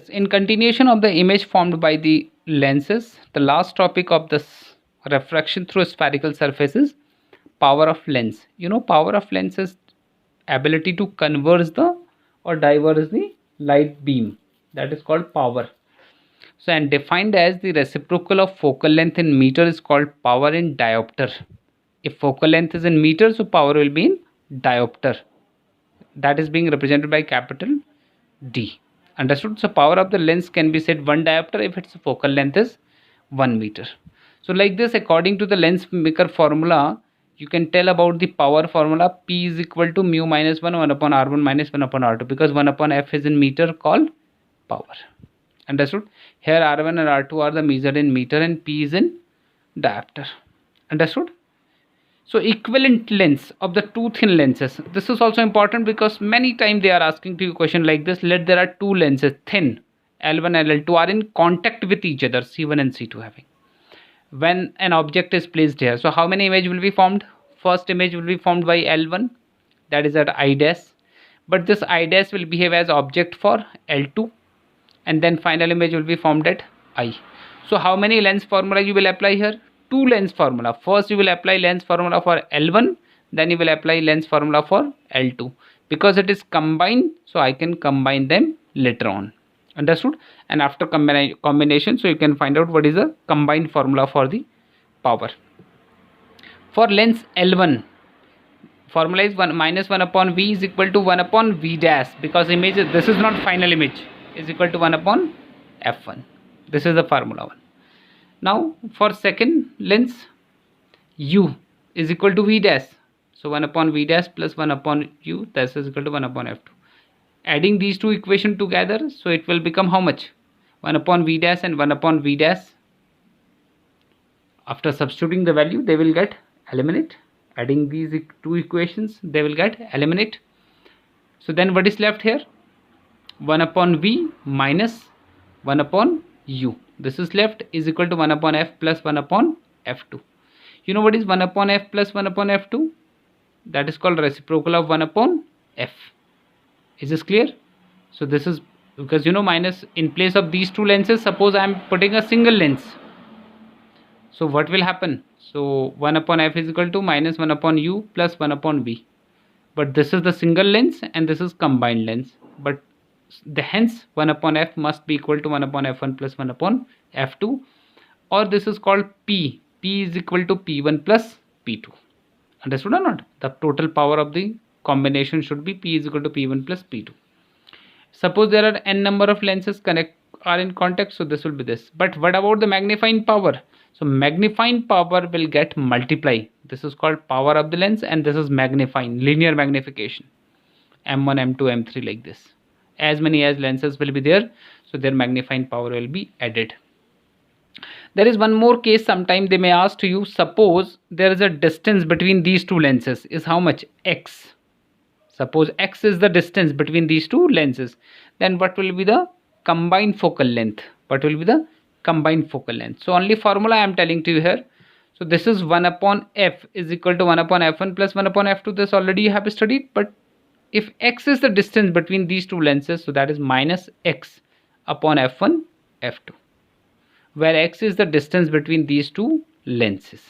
Yes, in continuation of the image formed by the lenses, the last topic of this refraction through spherical surfaces, power of lens. You know, power of lens is ability to converge the or diverge the light beam. That is called power. So, and defined as the reciprocal of focal length in meter is called power in diopter. If focal length is in meter, so power will be in diopter. That is being represented by capital D. Understood? So power of the lens can be said 1 diopter if its focal length is 1 meter. So like this, according to the lens maker formula, you can tell about the power formula. P is equal to mu minus 1 upon R1 minus 1 upon R2, because 1 upon F is in meter called power. Understood? Here R1 and R2 are the measured in meter and P is in diopter. Understood? So equivalent lengths of the two thin lenses. This is also important because many times they are asking to you question like this. Let there are two lenses thin, L1 and L2 are in contact with each other, C1 and C2 having. When an object is placed here, so how many image will be formed? First image will be formed by L1, that is at I dash. But this I dash will behave as object for L2, and then final image will be formed at I. So how many lens formula you will apply here? Two lens formula. First you will apply lens formula for L1, then you will apply lens formula for L2. Because it is combined, so I can combine them later on. Understood? And after combination, so you can find out what is the combined formula for the power. For lens L1, formula is 1 minus 1 upon V is equal to 1 upon V dash, because image, this is not final image, is equal to 1 upon F1. This is the formula 1. Now for second lens, U is equal to V dash. So 1 upon V dash plus 1 upon U, that is equal to 1 upon F2. Adding these two equations together, so it will become how much? 1 upon V dash and 1 upon V dash. After substituting the value, they will get eliminate. Adding these two equations, they will get eliminate. So then what is left here? 1 upon V minus 1 upon U. This is left is equal to 1 upon F plus 1 upon F2. You know what is 1 upon F plus 1 upon F2? That is called reciprocal of 1 upon F. Is this clear? So this is because, you know, minus in place of these two lenses, suppose I am putting a single lens. So what will happen? So 1 upon F is equal to minus 1 upon U plus 1 upon V. But this is the single lens and this is combined lens. But hence 1 upon F must be equal to 1 upon F1 plus 1 upon F2, or this is called P. P is equal to P1 plus P2. Understood or not? The total power of the combination should be P is equal to P1 plus P2. Suppose there are n number of lenses are in contact, so this will be this. But what about the magnifying power? So magnifying power will get multiply. This is called power of the lens and this is magnifying, linear magnification. M1, M2, M3 like this. As many as lenses will be there, so their magnifying power will be added. There is one more case. Sometime they may ask to you, suppose there is a distance between these two lenses is how much? X. Suppose X is the distance between these two lenses, then what will be the combined focal length? What will be the combined focal length? So only formula I am telling to you here. So this is 1 upon F is equal to 1 upon F1 plus 1 upon F2. This already you have studied, but if X is the distance between these two lenses, so that is minus X upon F1, F2, where X is the distance between these two lenses.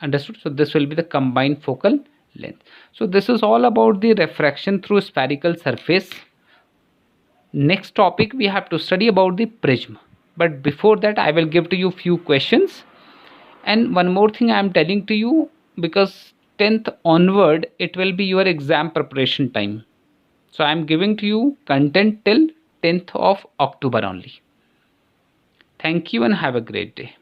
Understood? So this will be the combined focal length. So this is all about the refraction through spherical surface. Next topic we have to study about the prism. But before that, I will give to you few questions. And one more thing I am telling to you, because 10th onward it will be your exam preparation time, so I am giving to you content till 10th of October only. Thank you and have a great day.